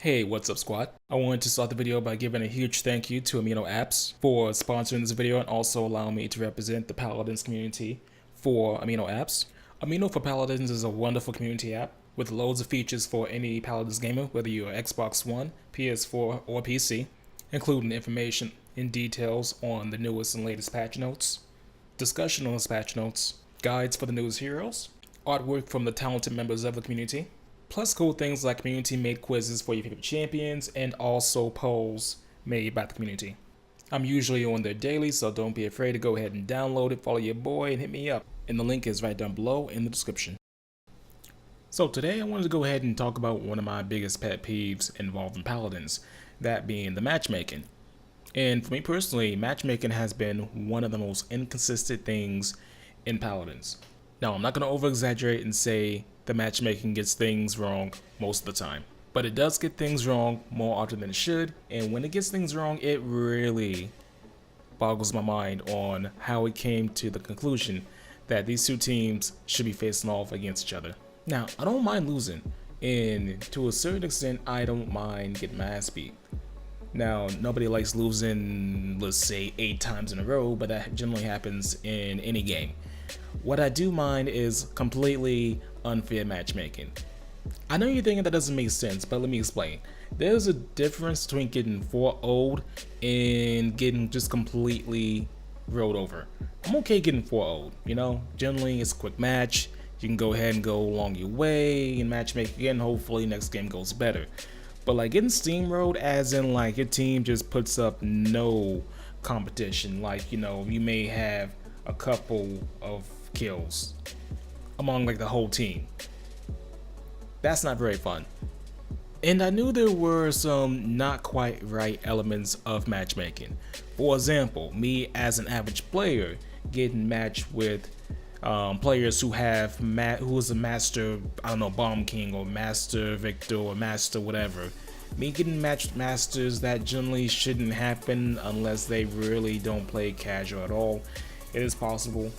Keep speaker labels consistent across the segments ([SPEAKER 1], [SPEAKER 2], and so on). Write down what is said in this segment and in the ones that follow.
[SPEAKER 1] Hey, what's up squad? I wanted to start the video by giving a huge thank you to Amino Apps for sponsoring this video and also allowing me to represent the Paladins community for Amino Apps. Amino for Paladins is a wonderful community app with loads of features for any Paladins gamer, whether you're Xbox One, PS4, or PC, including information and details on the newest and latest patch notes, discussion on those patch notes, guides for the newest heroes, artwork from the talented members of the community, plus cool things like community-made quizzes for your favorite champions and also polls made by the community. I'm usually on there daily, so don't be afraid to go ahead and download it, follow your boy, and hit me up. And the link is right down below in the description. So today I wanted to go ahead and talk about one of my biggest pet peeves involving Paladins, that being the matchmaking. And for me personally, matchmaking has been one of the most inconsistent things in Paladins. Now, I'm not going to over-exaggerate and say the matchmaking gets things wrong most of the time, but it does get things wrong more often than it should, and when it gets things wrong, it really boggles my mind on how it came to the conclusion that these two teams should be facing off against each other. Now, I don't mind losing, and to a certain extent, I don't mind getting my ass beat. Now, nobody likes losing, let's say, 8 times in a row, but that generally happens in any game. What I do mind is completely unfair matchmaking. I know you're thinking that doesn't make sense, but let me explain. There's a difference between getting 4-0'd and getting just completely rolled over. I'm okay getting 4-0'd, you know? Generally, it's a quick match. You can go ahead and go along your way and matchmake again. Hopefully, next game goes better. But like getting steamrolled, as in like your team just puts up no competition. Like, you know, you may have a couple of kills among like the whole team. That's not very fun. And I knew there were some not quite right elements of matchmaking. For example, me as an average player getting matched with players who have who is a master, I don't know, bomb king or master victor or master whatever. Me getting matched with masters, that generally shouldn't happen unless they really don't play casual at all. It is possible.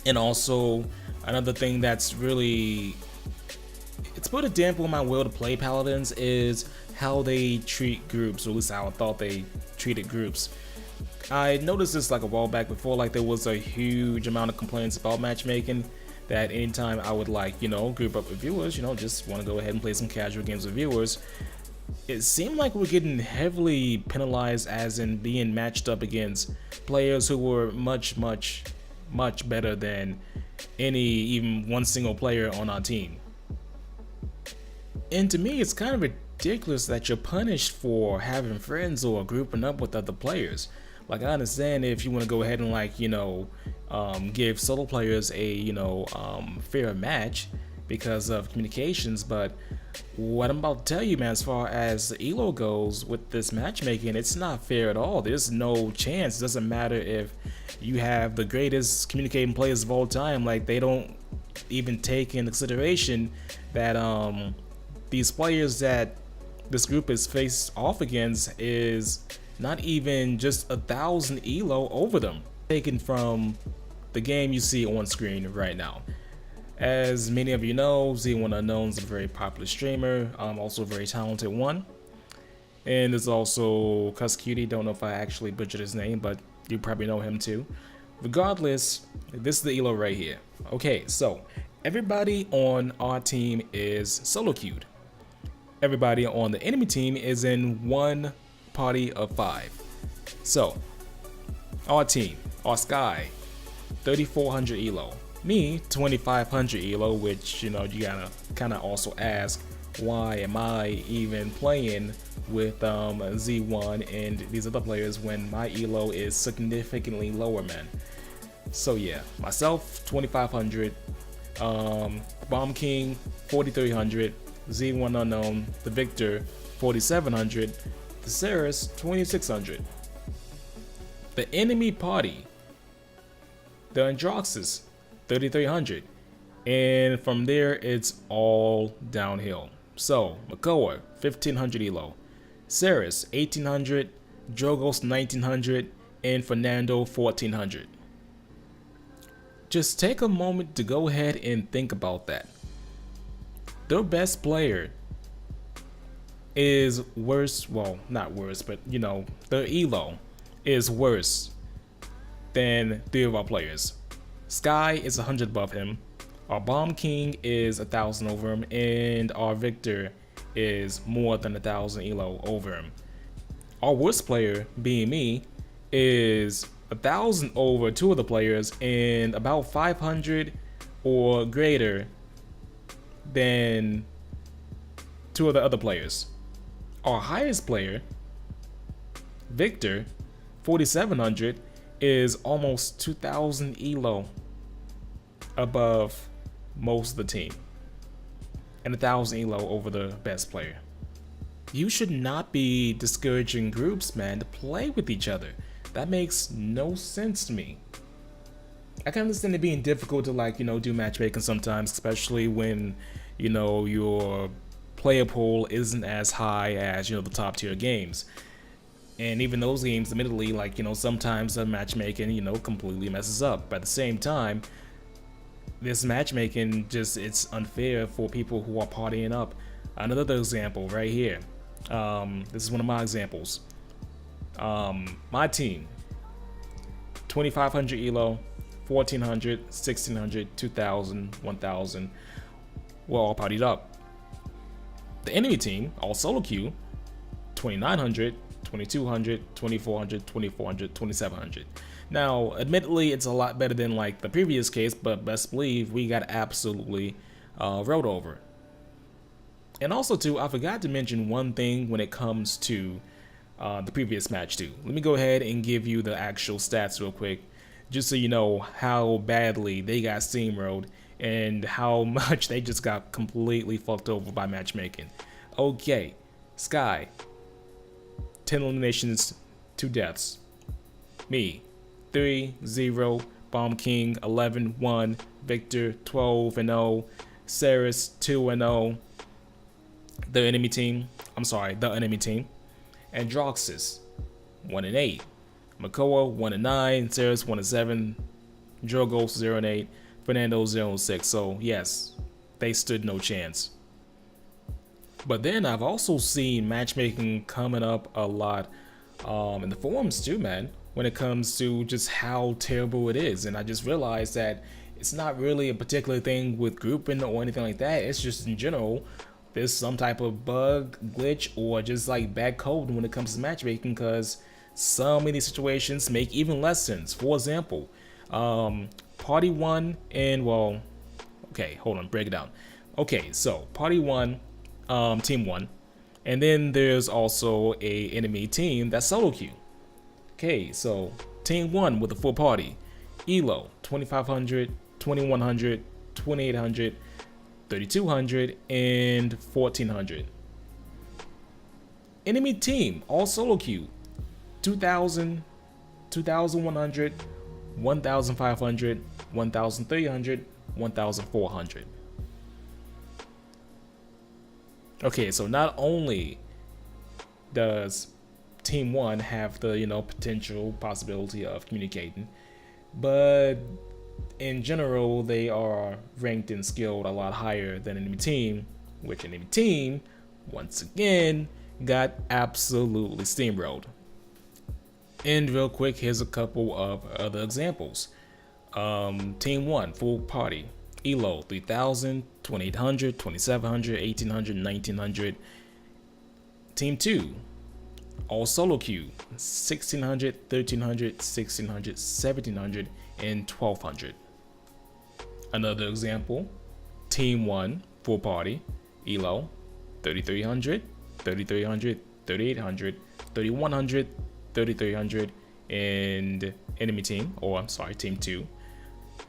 [SPEAKER 1] And also another thing that's really, it's put a damper on my will to play Paladins is how they treat groups, or at least how I thought they treated groups. I noticed this like a while back before, like there was a huge amount of complaints about matchmaking, that anytime I would like, you know, group up with viewers, you know, just want to go ahead and play some casual games with viewers, it seemed like we're getting heavily penalized, as in being matched up against players who were much better than even one single player on our team. And to me, it's kind of ridiculous that you're punished for having friends or grouping up with other players. Like, I understand if you want to go ahead and, like, you know, give solo players a, you know, fair match because of communications, but what I'm about to tell you, man, as far as the elo goes with this matchmaking, it's not fair at all. There's no chance. It doesn't matter if you have the greatest communicating players of all time. Like, they don't even take into consideration that these players that this group is faced off against is not even just 1,000 elo over them, taken from the game you see on screen right now. As many of you know, Z1 Unknown is a very popular streamer, also a very talented one. And there's also Cuss Cutie, don't know if I actually butchered his name, but you probably know him too. Regardless, this is the elo right here. Okay, so everybody on our team is solo queued. Everybody on the enemy team is in one party of 5. So, our team, our Sky, 3,400 elo. Me, 2,500 elo, which, you know, you gotta kind of also ask, why am I even playing with Z1 and these other players when my elo is significantly lower, man? So yeah, myself, 2,500, Bomb King, 4,300, Z1 Unknown, the Victor, 4,700, the Ceres, 2,600. The enemy party, the Androxus, 3,300, and from there it's all downhill. So Makoa, 1,500 elo, Ceres, 1,800, Drogos, 1,900, and Fernando, 1,400. Just take a moment to go ahead and think about that. Their best player is worse. Well, not worse, but you know, the elo is worse than 3 of our players. Sky is 100 above him. Our Bomb King is 1,000 over him, and our Victor is more than 1,000 elo over him. Our worst player, being me, is 1,000 over 2 of the players and about 500 or greater than 2 of the other players. Our highest player, Victor, 4,700, is almost 2,000 elo above most of the team and 1,000 elo over the best player. You should not be discouraging groups, man, to play with each other. That makes no sense to me. I can understand it being difficult to, like, you know, do matchmaking sometimes, especially when, you know, your player pool isn't as high as, you know, the top tier games. And even those games, admittedly, like, you know, sometimes the matchmaking, you know, completely messes up. But at the same time, this matchmaking just, it's unfair for people who are partying up. Another example right here. This is one of my examples. My team, 2,500 elo, 1,400, 1,600, 2,000, 1,000. We're all partied up. The enemy team, all solo queue, 2,900, 2,200, 2,400, 2,400, 2,700. Now, admittedly, it's a lot better than like the previous case, but best believe we got absolutely rode over. And also, too, I forgot to mention one thing when it comes to the previous match, too. Let me go ahead and give you the actual stats real quick, just so you know how badly they got steamrolled and how much they just got completely fucked over by matchmaking. Okay, Sky, 10 eliminations, 2 deaths. Me, 3-0. Bomb King, 11-1. Victor, 12-0. Ceres, 2-0. The enemy team, Androxus, 1-8. Makoa, 1-9. Ceres, 1-7. Drogos, 0-8. Fernando, 0-6. So yes, they stood no chance. But then I've also seen matchmaking coming up a lot in the forums too, man, when it comes to just how terrible it is. And I just realized that it's not really a particular thing with grouping or anything like that. It's just in general, there's some type of bug, glitch, or just like bad code when it comes to matchmaking, because some of these situations make even less sense. For example, party 1 and, well, okay, hold on, break it down. Okay, so party 1, team 1, and then there's also a enemy team that's solo queue. Okay, so team 1 with a full party, elo 2,500, 2,100, 2,800, 3,200, and 1,400. Enemy team all solo queue, 2,000, 2,100, 1,500, 1,300, 1,400. Okay, so not only does Team 1 have the, you know, potential possibility of communicating, but in general, they are ranked and skilled a lot higher than enemy team, which enemy team, once again, got absolutely steamrolled. And real quick, here's a couple of other examples. Team 1, full party, elo 3,000, 2,800, 2,700, 1,800, 1,900. Team 2, all solo queue, 1,600, 1,300, 1,600, 1,700, and 1,200. Another example, Team 1, full party, elo 3,300, 3,300, 3,800, 3,100, 3,300, and enemy team, or I'm sorry, Team 2.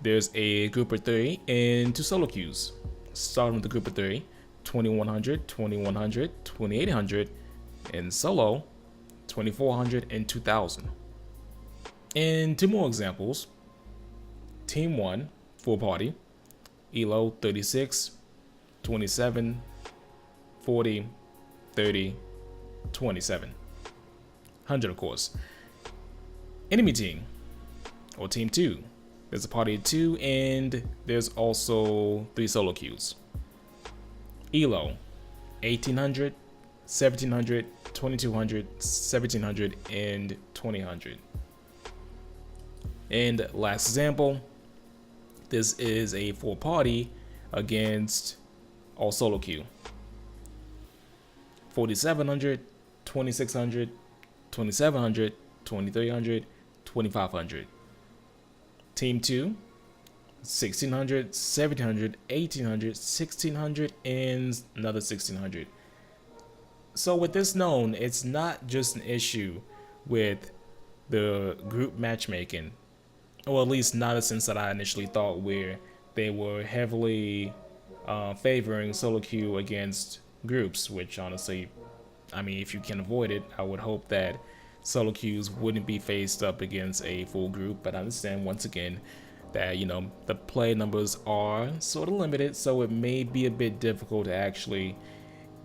[SPEAKER 1] There's a group of 3 and 2 solo queues. Starting with the group of 3, 2,100, 2,100, 2,800, and solo, 2,400 and 2,000. And 2 more examples. Team 1, full party, elo 36, 27, 40, 30, 27. 100, of course. Enemy team, or Team 2. There's a party of 2, and there's also 3 solo queues. Elo, 1,800, 1700, 2200, 1700, and 2000. And last example, this is a 4-party against all solo queue. 4700, 2600, 2700, 2300, 2500. Team 2, 1600, 1700, 1800, 1600, and another 1600. So with this known, it's not just an issue with the group matchmaking, or at least not a sense that I initially thought, where they were heavily favoring solo queue against groups, which honestly, I mean, if you can avoid it, I would hope that solo queues wouldn't be faced up against a full group. But I understand once again that, you know, the play numbers are sort of limited, so it may be a bit difficult to actually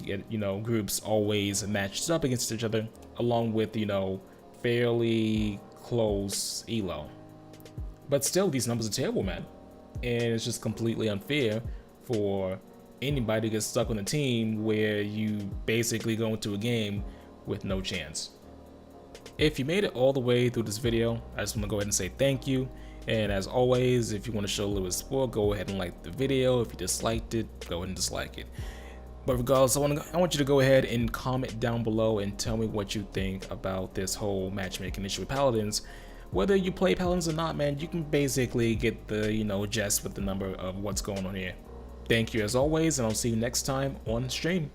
[SPEAKER 1] get, you know, groups always matched up against each other, along with, you know, fairly close elo. But still, these numbers are terrible, man, and it's just completely unfair for anybody to get stuck on a team where you basically go into a game with no chance. If you made it all the way through this video, I just want to go ahead and say thank you. And as always, if you want to show a little support, go ahead and like the video. If you disliked it, go ahead and dislike it. But regardless, I want you to go ahead and comment down below and tell me what you think about this whole matchmaking issue with Paladins. Whether you play Paladins or not, man, you can basically get the, you know, gist with the number of what's going on here. Thank you as always, and I'll see you next time on stream.